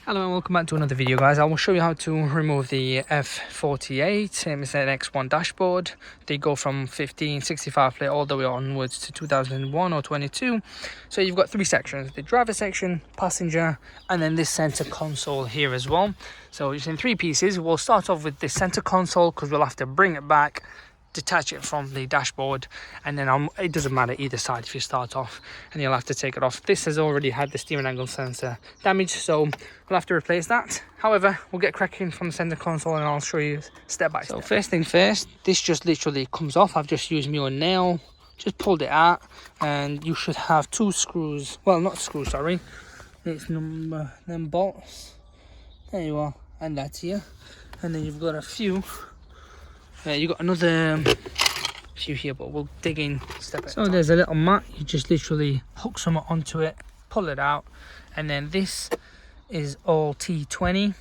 Hello and welcome back to another video, guys. I will show you how to remove the F48 it's an X1 dashboard. They go from 65 plate all the way onwards to 2001 or 22. So you've got three sections: the driver section, passenger, and then this center console here as well. So it's in three pieces. We'll start off with the center console because we'll have to bring it back, detach it from the dashboard, and then it doesn't matter either side if you start off, and you'll have to take it off. This has already had the steering angle sensor damage, so we'll have to replace that. However, we'll get cracking from the center console and I'll show you step by step. So first thing first, this just literally comes off. I've just used my own nail, just pulled it out, and you should have two screws, well, not screws, sorry, it's them bolts, there you are, and that's here. And then you've got a few, you got another few here, but we'll dig in step by step. So there's a little mat, you just literally hook some onto it, pull it out, and then this is all T20.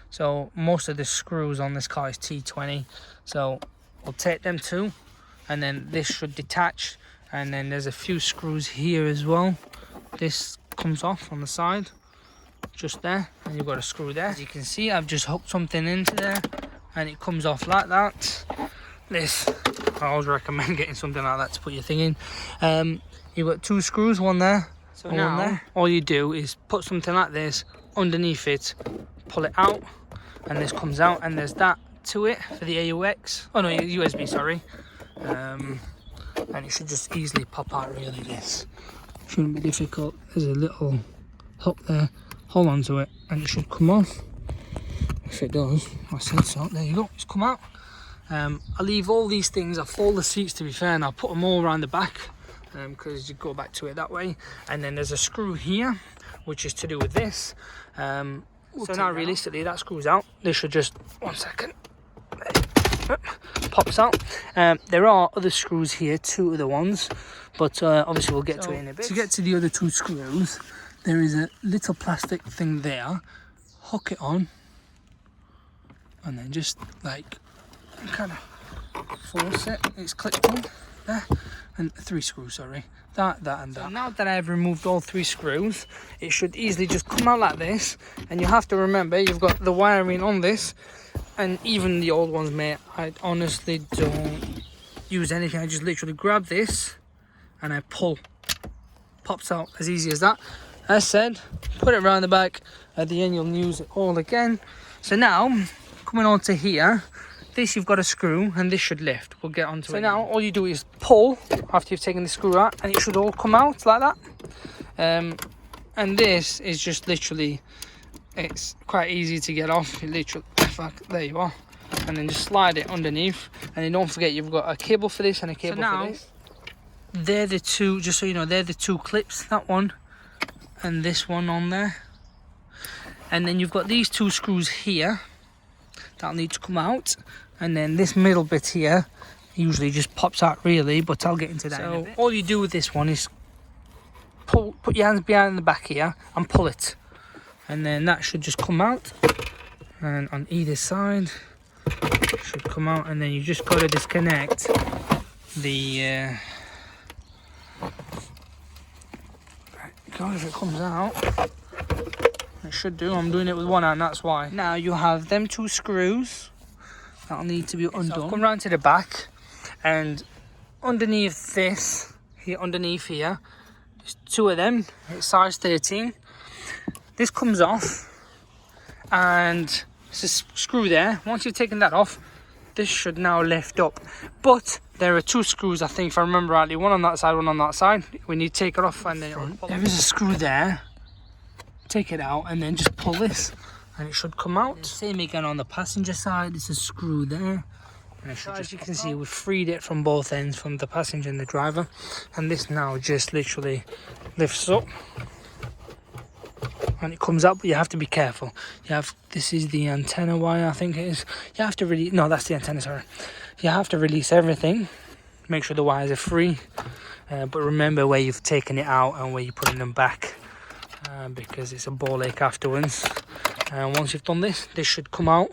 So most of the screws on this car is T20, so we'll take them too, and then this should detach. And then there's a few screws here as well. This comes off on the side just there, and you've got a screw there. As you can see, I've just hooked something into there and it comes off like that. This, I always recommend getting something like that to put your thing in. You've got two screws, one there, so now, one there. All you do is put something like this underneath it, pull it out, and this comes out, and there's that to it for the AUX. Oh no, USB, sorry. And it should just easily pop out, really. This shouldn't be difficult. There's a little hook there, hold on to it, and it should come off. If it does, I said so. There you go, it's come out. I'll leave all these things, I'll fold the seats to be fair, and I'll put them all around the back because you go back to it that way. And then there's a screw here which is to do with this. So now realistically that screws out. This should just, one second, pops out. There are other screws here, two other ones, but obviously we'll get to it in a bit. To get to the other two screws, there is a little plastic thing there. Hook it on, and then just like kind of force it. It's clipped in there, and three screws, sorry, that and that. So now that I've removed all three screws, it should easily just come out like this. And you have to remember, you've got the wiring on this, and even the old ones, mate, I honestly don't use anything. I just literally grab this and I pull, pops out, as easy as that. As said, put it around the back. At the end you'll use it all again. So now coming on to here, this you've got a screw and this should lift. We'll get onto it. So now all you do is pull after you've taken the screw out, and it should all come out like that. And this is just literally, it's quite easy to get off. You literally, there you are, and then just slide it underneath. And then don't forget you've got a cable for this and a cable for this. They're the two, just so you know, they're the two clips, that one and this one on there. And then you've got these two screws here that'll need to come out, and then this middle bit here usually just pops out, really, but I'll get into that in a bit. All you do with this one is pull, put your hands behind the back here and pull it, and then that should just come out, and on either side it should come out. And then you just got to disconnect the God, if it comes out, it should do. I'm doing it with one hand, that's why. Now you have them two screws that'll need to be undone. So I'll come round to the back, and underneath this here, underneath here, there's two of them. It's size 13. This comes off, and it's a screw there. Once you've taken that off, this should now lift up. But there are two screws, I think, if I remember rightly, one on that side, one on that side. We need to take it off, and then there is a screw there. Take it out and then just pull this and it should come out. Same again on the passenger side, it's a screw there, and it should just, as you can see, we've freed it from both ends, from the passenger and the driver, and this now just literally lifts up and it comes out. But you have to be careful. You have, this is the antenna wire, I think it is. You have to really, no, that's the antenna, sorry. You have to release everything, make sure the wires are free, but remember where you've taken it out and where you're putting them back, because it's a ball ache afterwards. And once you've done this, this should come out.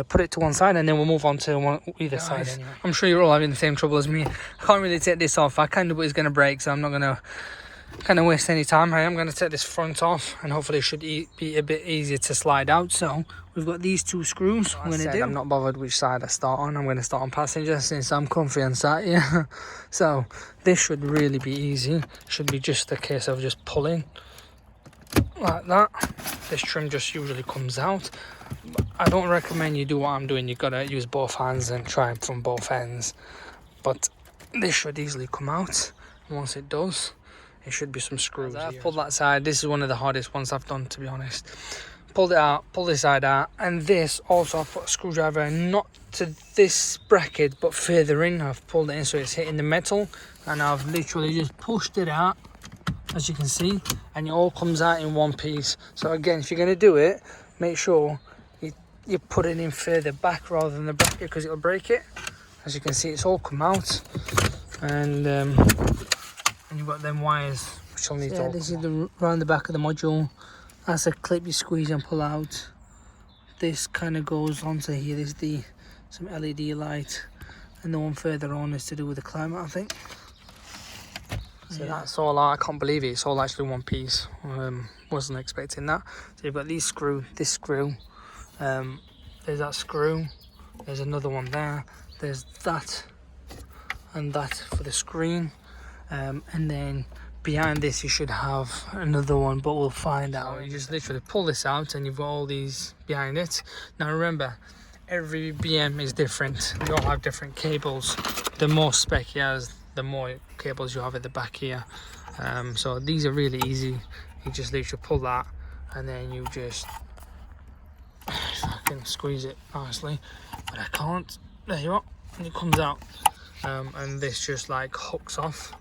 Put it to one side, and then we'll move on to either side. Anyway, I'm sure you're all having the same trouble as me. I can't really take this off. I kind of, but it's going to break, so I'm not going to gonna waste any time. I am gonna take this front off, and hopefully it should be a bit easier to slide out. So we've got these 2 screws. I'm not bothered which side I start on. I'm gonna start on passenger since I'm comfy on sat here. So this should really be easy. Should be just a case of just pulling like that. This trim just usually comes out. I don't recommend you do what I'm doing. You gotta use both hands and try it from both ends, but this should easily come out. Once it does, it should be some screws. I've pulled that side. This is one of the hardest ones I've done, to be honest. Pulled it out, pulled this side out, and this also I've put a screwdriver not to this bracket but further in. I've pulled it in so it's hitting the metal, and I've literally just pushed it out, as you can see, and it all comes out in one piece. So again, if you're going to do it, make sure you put it in further back rather than the bracket, because it'll break it. As you can see, it's all come out, and you've got them wires which will need to. This is around the back of the module. That's a clip you squeeze and pull out. This kind of goes onto here. There's some LED light, and the one further on is to do with the climate, I think. So that's all out. I can't believe it. It's all actually one piece. Wasn't expecting that. So you've got this screw, there's that screw, there's another one there, there's that and that for the screen, and then behind this you should have another one, but we'll find out. You just literally pull this out and you've got all these behind it. Now remember, every BM is different. They all have different cables. The more spec he has, the more cables you have at the back here. So these are really easy. You just literally pull that, and then you just, if I can squeeze it nicely, but I can't. There you are, and it comes out, and this just like hooks off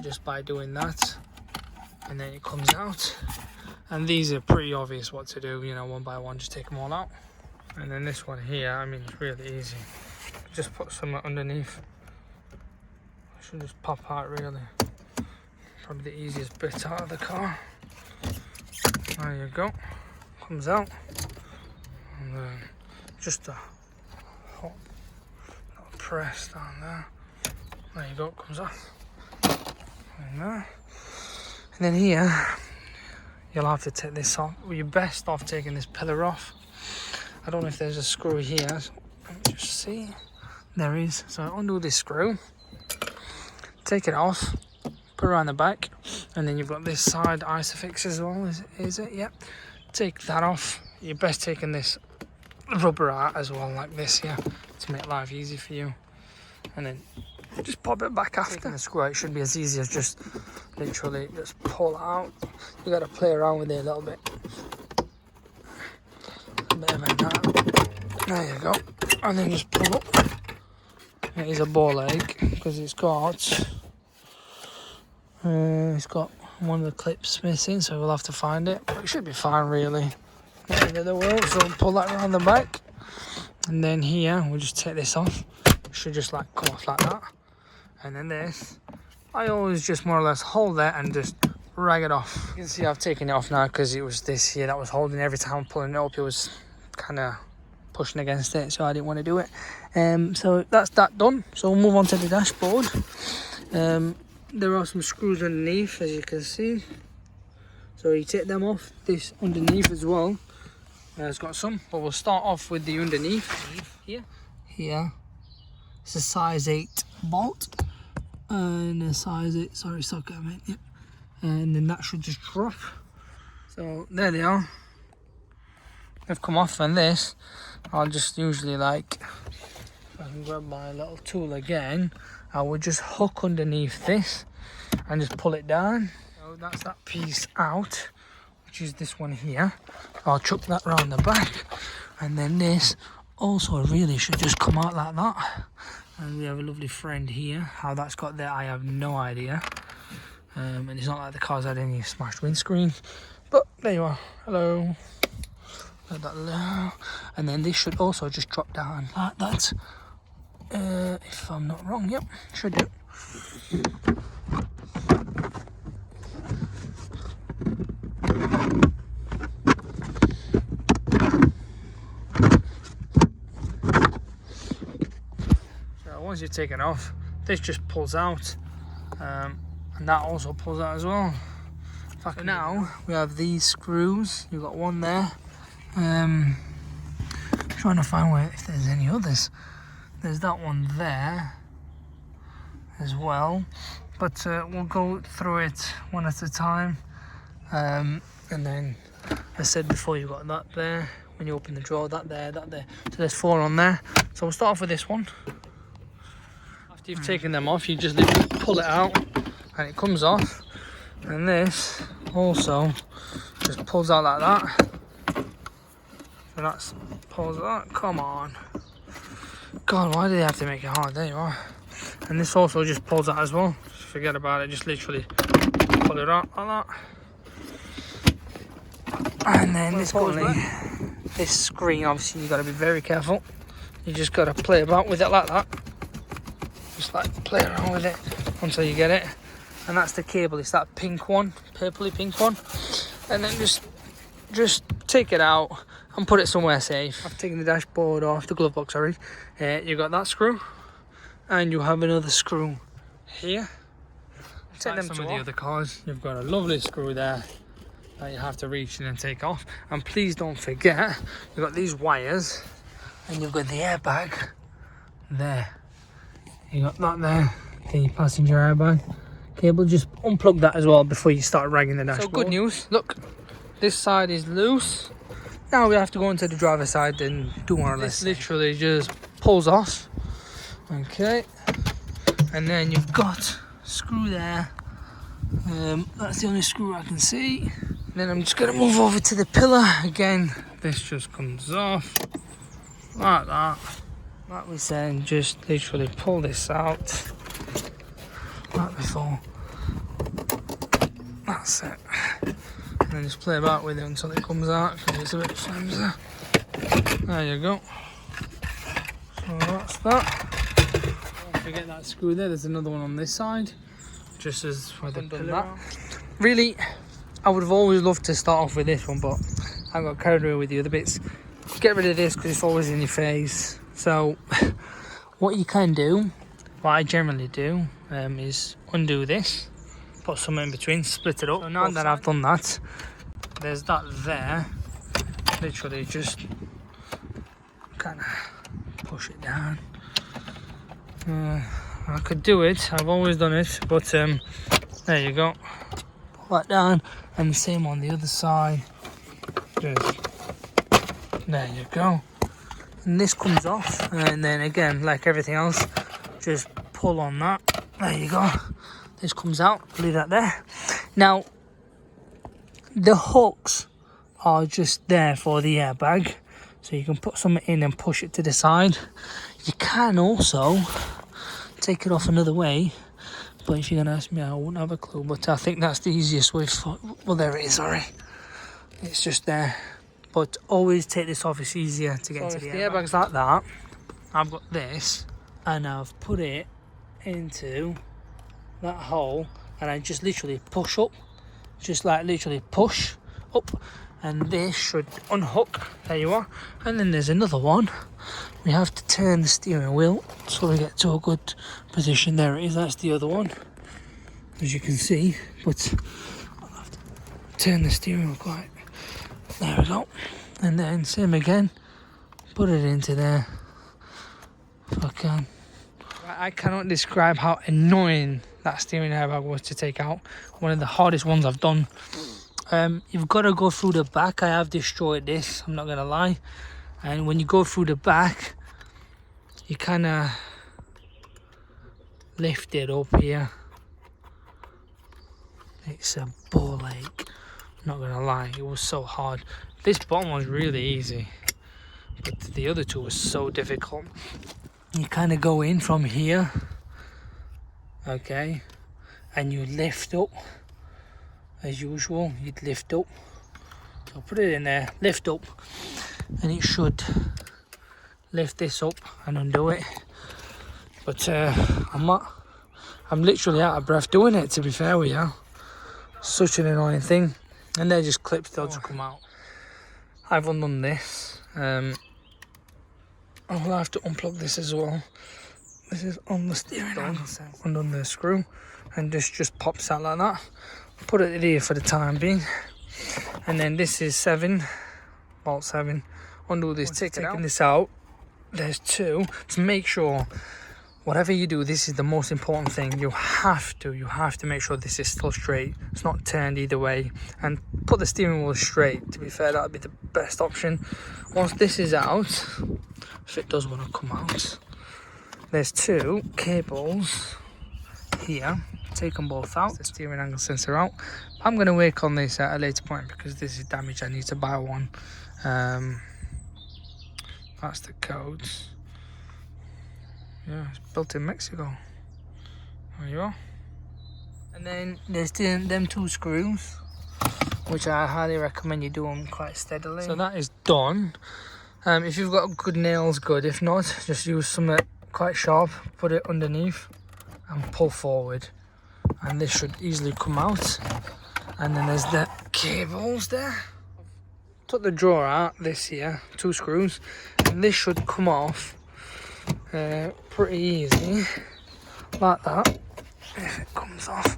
just by doing that, and then it comes out. And these are pretty obvious what to do, you know, one by one, just take them all out. And then this one here, I mean, it's really easy. Just put some underneath. It should just pop out, really. Probably the easiest bit out of the car. There you go. Comes out. And then just a hot little press down there. There you go, it comes off. And there. And then here, you'll have to take this off. Well, you're best off taking this pillar off. I don't know if there's a screw here. Let me just see. There is. So undo this screw. Take it off. Put it around the back. And then you've got this side isofix as well. Is it? Yep. Take that off. You're best taking this rubber out as well, like this here, to make life easy for you. And then just pop it back after. Taking the screw out, it should be as easy as just literally just pull it out. You got to play around with it a little bit. Better than that. There you go. And then just pull up. It is a ball egg because it's got one of the clips missing, so we'll have to find it. But it should be fine, really. Not the end of the world. So pull that around the back, and then here we'll just take this off. It should just like come off like that. And then this, I always just more or less hold that and just rag it off. You can see I've taken it off now because it was this here that was holding. Every time I'm pulling it up, it was kind of pushing against it, so I didn't want to do it. So that's that done. So we'll move on to the dashboard. There are some screws underneath, as you can see. So you take them off. This underneath as well has got some, but we'll start off with the underneath here. It's a size 8 bolt and a size 8 socket, I mean. Yep. And then that should just drop. So there they are. They've come off, and this I'll just usually, like, if I can grab my little tool again, I would just hook underneath this and just pull it down. So that's that piece out, which is this one here. I'll chuck that round the back, and then this also really should just come out like that. And we have a lovely friend here. How that's got there, I have no idea. And it's not like the car's had any smashed windscreen, but there you are. Hello. Like that low. And then this should also just drop down like that. If I'm not wrong, yep, should do. So once you've taken off, this just pulls out, and that also pulls out as well. So now we have these screws. You've got one there. Trying to find where, if there's any others. There's that one there as well, but we'll go through it one at a time. And then, as I said before, you've got that there. When you open the drawer, that there. So there's 4 on there. So we'll start off with this one. After you've taken them off, you just literally pull it out and it comes off. And this also just pulls out like that. So that's pulls that. Come on. God, why do they have to make it hard? There you are. And this also just pulls out as well. Just forget about it. Just literally pull it out like that. And then this goes back. This screen, obviously, you got to be very careful. You just got to play about with it like that. Just like play around with it until you get it. And that's the cable. It's that pink one, purpley pink one. And then just take it out and put it somewhere safe. I've taken the dashboard off, the glove box, sorry. You got that screw, and you have another screw here. Take them to some of the other cars. You've got a lovely screw there that you have to reach in and take off. And please don't forget, you've got these wires, and you've got the airbag there. You got that there, the passenger airbag cable. Just unplug that as well before you start ragging the dashboard. So good news, look, this side is loose. Now we have to go into the driver's side and do more or less. This literally just pulls off. Okay. And then you've got a screw there. That's the only screw I can see. Then I'm just going to move over to the pillar. Again, this just comes off. Like that. Like we said, just literally pull this out. Like before. That's it. And then just play about with it until it comes out, because it's a bit flimsy. There you go. So that's that. Don't forget that screw there. There's another one on this side, just as where they've done that. Really, I would have always loved to start off with this one, but I got carried away with the other bits. Get rid of this because it's always in your face. So what you can do, what I generally do, is undo this, put some in between, split it up. So now that I've done that, there's that there. Literally just kind of push it down. I could do it, I've always done it, but there you go. Pull that down, and the same on the other side. Just there you go. And this comes off, and then again, like everything else, just pull on that. There you go. This comes out, leave that there. Now, the hooks are just there for the airbag, so you can put something in and push it to the side. You can also take it off another way, but if you're going to ask me, I wouldn't have a clue, but I think that's the easiest way for, well, there it is, sorry. It's just there. But always take this off, it's easier to get into the airbag. The airbag's like that. I've got this, and I've put it into that hole, and I just literally push up, just like literally push up, and this should unhook. There you are. And then there's another one. We have to turn the steering wheel so we get to a good position. There it is. That's the other one, as you can see, but I'll have to turn the steering wheel quite. There we go. And then same again, put it into there if I can. I cannot describe how annoying that steering airbag was to take out. One of the hardest ones I've done. You've got to go through the back. I have destroyed this, I'm not going to lie. And when you go through the back, you kind of lift it up here. It's a ball ache, not going to lie. It was so hard. This bottom was really easy, but the other two were so difficult. You kind of go in from here, okay, and you lift up as usual. You'd lift up, so put it in there, lift up, and it should lift this up and undo it. But I'm literally out of breath doing it, to be fair with you. Such an annoying thing. And they're just clips, they'll just come out. I've undone this. I'll have to unplug this as well. This is on the steering arm. Undone the screw, and just pops out like that. Put it here for the time being, and then this is 7, bolt 7. Undo this, taking this out. There's 2. To make sure, whatever you do, this is the most important thing. You have to make sure this is still straight. It's not turned either way, and put the steering wheel straight. To be fair, that would be the best option. Once this is out, if it does want to come out, there's 2 cables here. Take them both out. The steering angle sensor out. I'm going to work on this at a later point because this is damaged. I need to buy one. That's the codes. Yeah, it's built in Mexico. There you are. And then there's them 2 screws, which I highly recommend you do them quite steadily. So that is done. If you've got good nails, good. If not, just use something quite sharp, put it underneath and pull forward, and this should easily come out. And then there's the cables there. Took the drawer out, this here, 2 screws, and this should come off pretty easy, like that. If it comes off,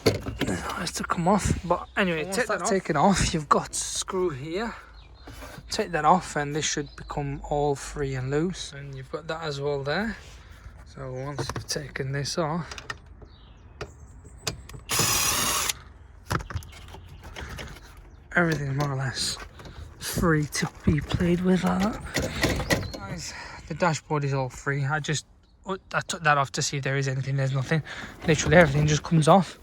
it has to come off. But anyway, take that taken off, you've got a screw here. Take that off, and this should become all free and loose. And you've got that as well there. So once you've taken this off, everything's more or less free to be played with like that. Guys, the dashboard is all free. I took that off to see if there is anything. There's nothing. Literally everything just comes off.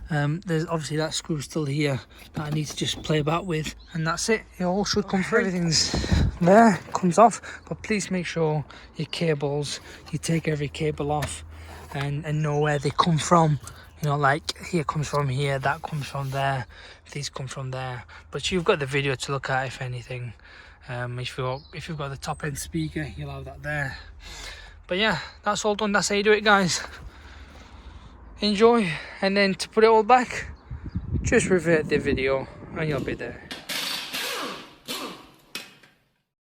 There's obviously that screw still here that I need to just play about with, and that's it. It all should come free. Everything's there, comes off, but please make sure your cables, you take every cable off and know where they come from. You know, like here comes from here, that comes from there, these come from there. But you've got the video to look at if anything. If you've got the top end speaker, you'll have that there. But yeah, that's all done. That's how you do it, guys. Enjoy, and then to put it all back, just revert the video and you'll be there.